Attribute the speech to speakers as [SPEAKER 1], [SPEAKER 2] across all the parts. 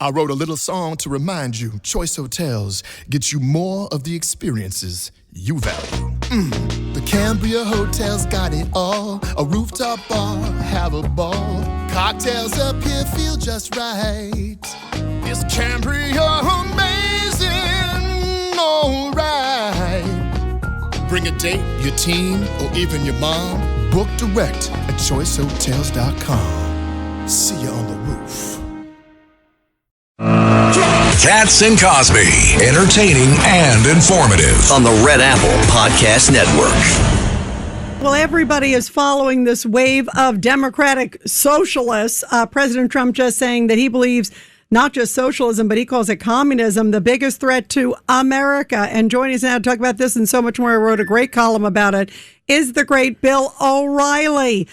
[SPEAKER 1] I wrote a little song to remind you Choice Hotels get you more of the experiences you value. The Cambria Hotel's got it all. A rooftop bar, have a ball. Cocktails up here feel just right. Is Cambria amazing? Alright. Bring a date, your team, or even your mom. Book direct at choicehotels.com. See you on the roof.
[SPEAKER 2] Katz and Cosby, entertaining and informative
[SPEAKER 3] on the Red Apple Podcast Network.
[SPEAKER 4] Well, everybody is following this wave of Democratic socialists. President Trump just saying that he believes not just socialism, but he calls it communism, the biggest threat to America. And joining us now to talk about this and so much more, I wrote a great column about it, is the great Bill O'Reilly.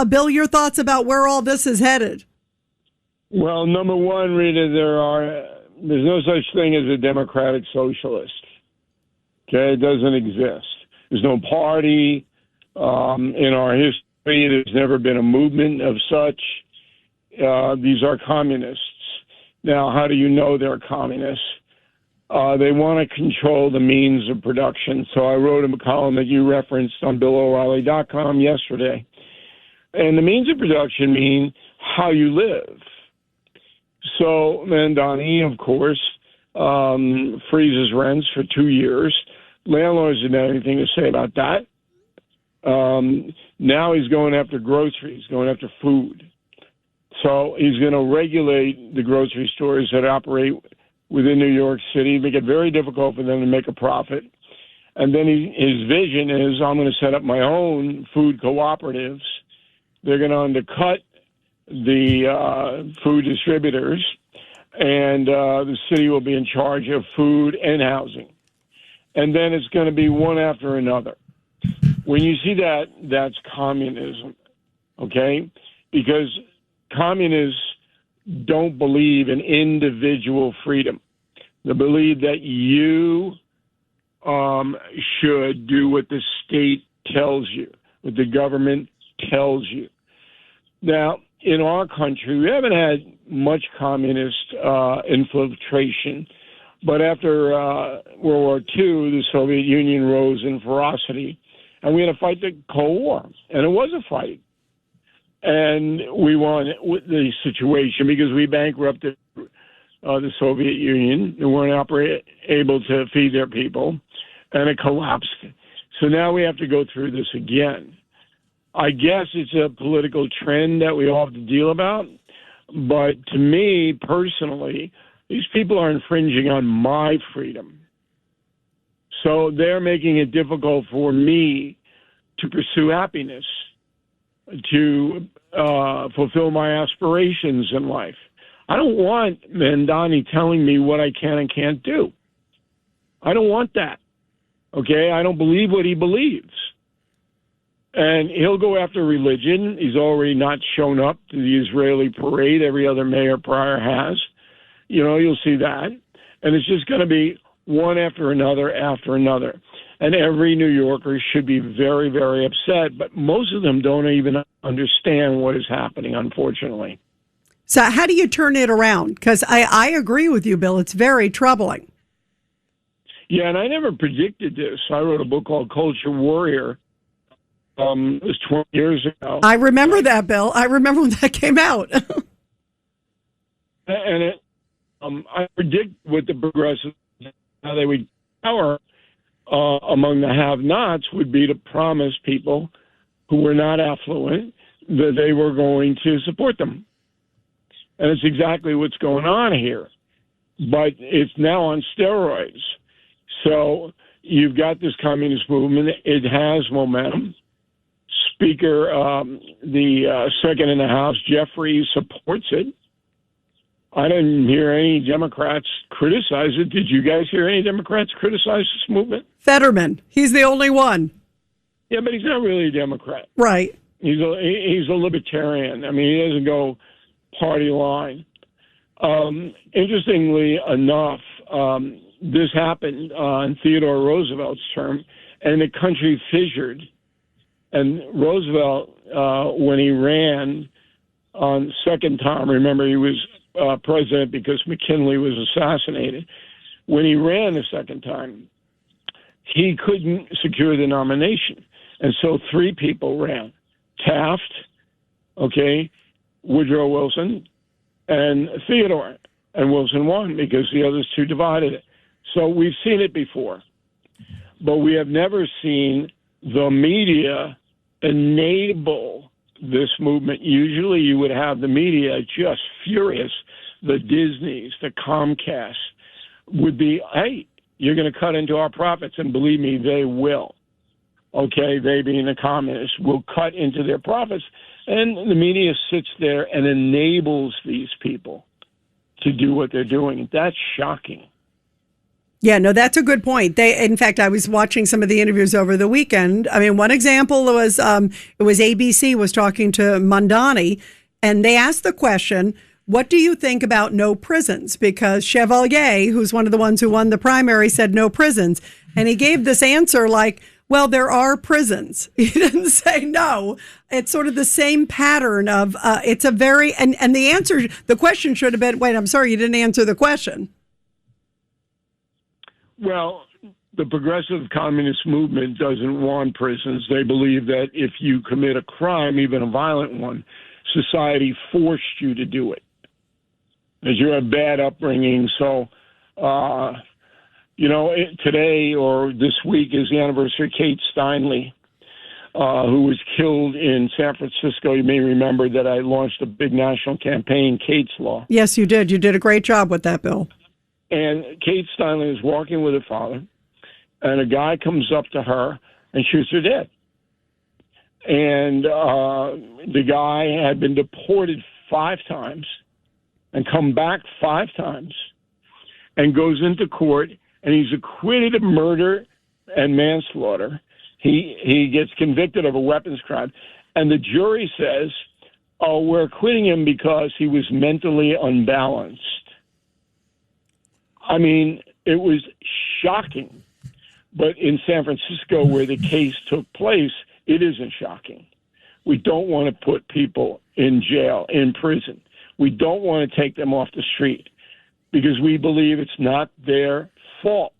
[SPEAKER 4] Bill, your thoughts about where all this is headed?
[SPEAKER 5] Well, number one, Rita, there's no such thing as a democratic socialist. Okay, it doesn't exist. There's no party in our history. There's never been a movement of such. These are communists. Now, how do you know they're communists? They want to control the means of production. So I wrote a column that you referenced on BillO'Reilly.com yesterday. And the means of production mean how you live. So Mandani, of course, freezes rents for 2 years. Landlords didn't have anything to say about that. Now he's going after groceries, going after food. So he's going to regulate the grocery stores that operate within New York City, make it very difficult for them to make a profit. And then his vision is, I'm going to set up my own food cooperatives. They're going to undercut the food distributors, and the city will be in charge of food and housing. And then it's going to be one after another. When you see that, that's communism, okay? Because communists don't believe in individual freedom. They believe that you should do what the state tells you, what the government tells you. Now, in our country, we haven't had much communist infiltration, but after World War II, the Soviet Union rose in ferocity, and we had to fight the Cold War, and it was a fight. And we won the situation because we bankrupted the Soviet Union. They weren't able to feed their people, and it collapsed. So now we have to go through this again. I guess it's a political trend that we all have to deal about. But to me, personally, these people are infringing on my freedom. So they're making it difficult for me to pursue happiness, to fulfill my aspirations in life. I don't want Mandani telling me what I can and can't do. I don't want that. Okay? I don't believe what he believes. And he'll go after religion. He's already not shown up to the Israeli parade every other mayor prior has. You know, you'll see that. And it's just going to be one after another after another. And every New Yorker should be very, very upset. But most of them don't even understand what is happening, unfortunately.
[SPEAKER 4] So how do you turn it around? Because I agree with you, Bill. It's very troubling.
[SPEAKER 5] Yeah, and I never predicted this. I wrote a book called Culture Warrior. It was 20 years ago.
[SPEAKER 4] I remember that, Bill. I remember when that came out.
[SPEAKER 5] And I predict what the progressives, how they would power among the have-nots would be to promise people who were not affluent that they were going to support them. And it's exactly what's going on here. But it's now on steroids. So you've got this communist movement. It has momentum. Speaker, the second in the House, Jeffries, supports it. I didn't hear any Democrats criticize it. Did you guys hear any Democrats criticize this movement?
[SPEAKER 4] Fetterman. He's the only one.
[SPEAKER 5] Yeah, but he's not really a Democrat.
[SPEAKER 4] Right.
[SPEAKER 5] He's a libertarian. I mean, he doesn't go party line. Interestingly enough, this happened in Theodore Roosevelt's term, and the country fissured. And Roosevelt, when he ran on second time, remember he was president because McKinley was assassinated. When he ran the second time, he couldn't secure the nomination. And so three people ran. Taft, Woodrow Wilson, and Theodore. And Wilson won because the others two divided it. So we've seen it before. But we have never seen the media enable this movement. Usually you would have the media just furious. The Disneys, the Comcast would be, hey, you're going to cut into our profits. And believe me, they will. They being the communists will cut into their profits. And the media sits there and enables these people to do what they're doing. That's shocking.
[SPEAKER 4] Yeah, no, that's a good point. In fact, I was watching some of the interviews over the weekend. I mean, one example was it was ABC was talking to Mandani, and they asked the question, what do you think about no prisons? Because Chevalier, who's one of the ones who won the primary, said no prisons. And he gave this answer like, well, there are prisons. He didn't say no. It's sort of the same pattern of it's a very, and the answer, the question should have been, wait, I'm sorry, you didn't answer the question.
[SPEAKER 5] Well, the progressive communist movement doesn't want prisons. They believe that if you commit a crime, even a violent one, society forced you to do it. As you had bad upbringing. So, today or this week is the anniversary of Kate Steinle, who was killed in San Francisco. You may remember that I launched a big national campaign, Kate's Law.
[SPEAKER 4] Yes, you did. You did a great job with that, Bill.
[SPEAKER 5] And Kate Steinle is walking with her father, and a guy comes up to her and shoots her dead. And the guy had been deported 5 times and come back 5 times and goes into court, and he's acquitted of murder and manslaughter. He gets convicted of a weapons crime. And the jury says, oh, we're acquitting him because he was mentally unbalanced. I mean, it was shocking. But in San Francisco, where the case took place, it isn't shocking. We don't want to put people in jail, in prison. We don't want to take them off the street because we believe it's not their fault.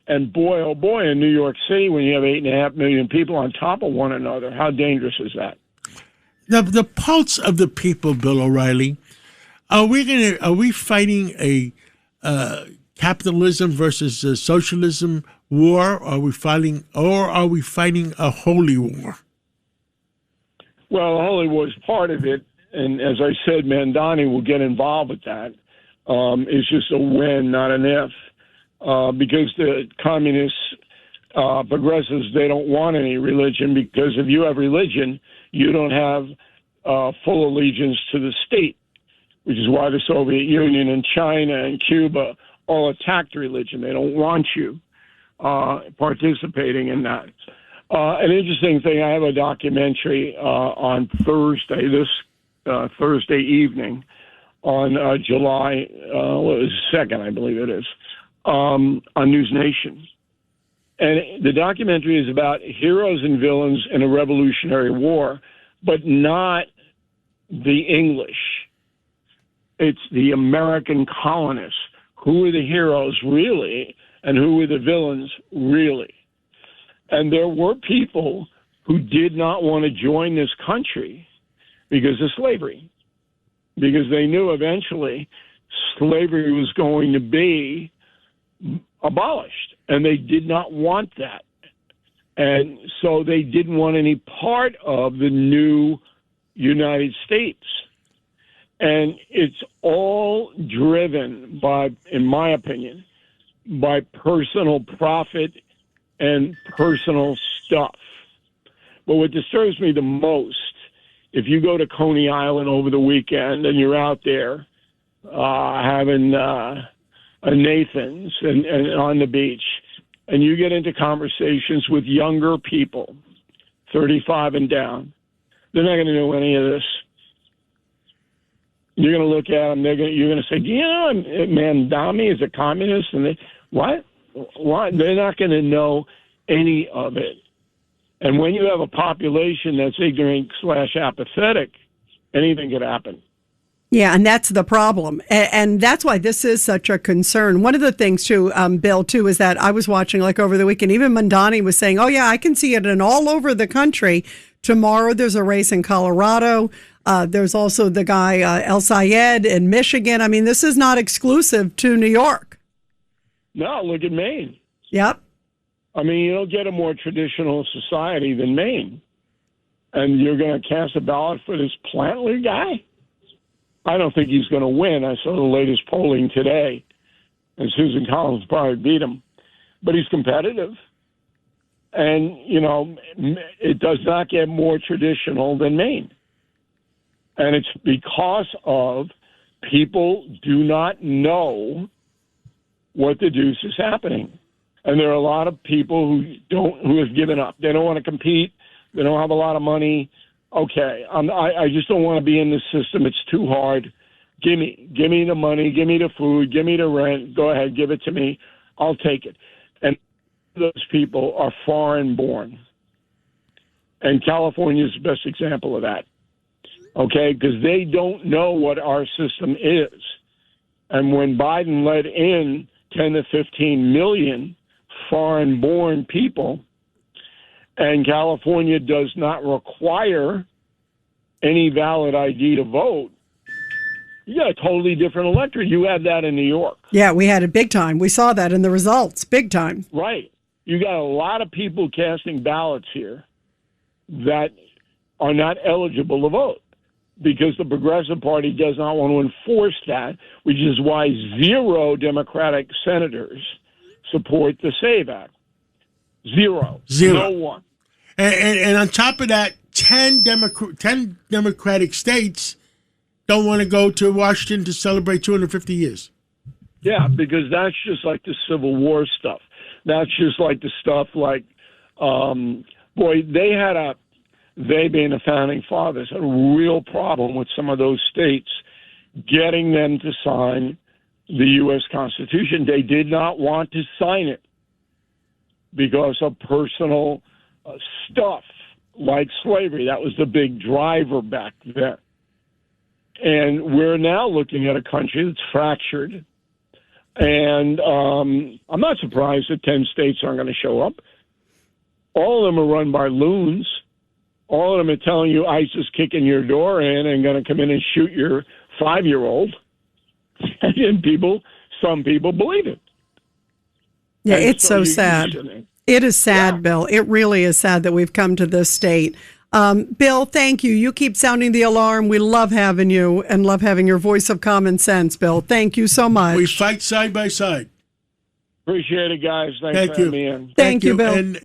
[SPEAKER 5] And boy, oh boy, in New York City, when you have 8.5 million people on top of one another, how dangerous is that?
[SPEAKER 6] The pulse of the people, Bill O'Reilly. Are we fighting a capitalism versus a socialism war? Or are we fighting a holy war?
[SPEAKER 5] Well, the holy war is part of it, and as I said, Mandani will get involved with that. It's just a when, not an if, because the communists, progressives, they don't want any religion, because if you have religion, you don't have full allegiance to the state, which is why the Soviet Union and China and Cuba all attacked religion. They don't want you participating in that. An interesting thing, I have a documentary on Thursday, Thursday evening, on July 2nd, I believe it is, on News Nation. And the documentary is about heroes and villains in a revolutionary war, but not the English. It's the American colonists. Who are the heroes really, and who are the villains really? And there were people who did not want to join this country because of slavery, because they knew eventually slavery was going to be abolished, and they did not want that. And so they didn't want any part of the new United States. And it's all driven by, in my opinion, by personal profit and personal stuff. But what disturbs me the most, if you go to Coney Island over the weekend and you're out there having a Nathan's and on the beach, and you get into conversations with younger people, 35 and down, they're not going to know any of this. You're going to look at them. You're going to say, "Yeah, Mandami is a communist," and what? They're not going to know any of it. And when you have a population that's ignorant / apathetic, anything could happen.
[SPEAKER 4] Yeah, and that's the problem. And that's why this is such a concern. One of the things, too, Bill, too, is that I was watching like over the weekend, even Mondani was saying, oh, yeah, I can see it in all over the country. Tomorrow there's a race in Colorado. There's also the guy, El Sayed in Michigan. I mean, this is not exclusive to New York.
[SPEAKER 5] No, look at Maine.
[SPEAKER 4] Yep.
[SPEAKER 5] I mean, you don't get a more traditional society than Maine. And you're going to cast a ballot for this Plantler guy? I don't think he's going to win. I saw the latest polling today, and Susan Collins probably beat him. But he's competitive. And, you know, it does not get more traditional than Maine. And it's because of people do not know what the deuce is happening. And there are a lot of people who have given up. They don't want to compete. They don't have a lot of money. Okay, I just don't want to be in this system. It's too hard. Give me the money. Give me the food. Give me the rent. Go ahead, give it to me. I'll take it. And those people are foreign born. And California is the best example of that. Okay, because they don't know what our system is. And when Biden let in 10 to 15 million foreign born people, and California does not require any valid ID to vote, you got a totally different electorate. You had that in New York.
[SPEAKER 4] Yeah, we had it big time. We saw that in the results, big time.
[SPEAKER 5] Right. You got a lot of people casting ballots here that are not eligible to vote because the Progressive Party does not want to enforce that, which is why 0 Democratic senators support the SAVE Act. Zero. No one.
[SPEAKER 6] And on top of that, 10 Democratic states don't want to go to Washington to celebrate 250 years.
[SPEAKER 5] Yeah, because that's just like the Civil War stuff. That's just like the stuff like, they being the founding fathers, had a real problem with some of those states getting them to sign the U.S. Constitution. They did not want to sign it because of personal stuff like slavery. That was the big driver back then. And we're now looking at a country that's fractured. And I'm not surprised that 10 states aren't going to show up. All of them are run by loons. All of them are telling you ICE is kicking your door in and going to come in and shoot your 5-year-old. And some people believe it.
[SPEAKER 4] Yeah,
[SPEAKER 5] and
[SPEAKER 4] it's so sad. It is sad, yeah. Bill. It really is sad that we've come to this state. Bill, thank you. You keep sounding the alarm. We love having you and love having your voice of common sense, Bill. Thank you so much.
[SPEAKER 6] We fight side by side.
[SPEAKER 5] Appreciate it, guys. Thanks for having me in.
[SPEAKER 4] Thank you, Bill.
[SPEAKER 6] And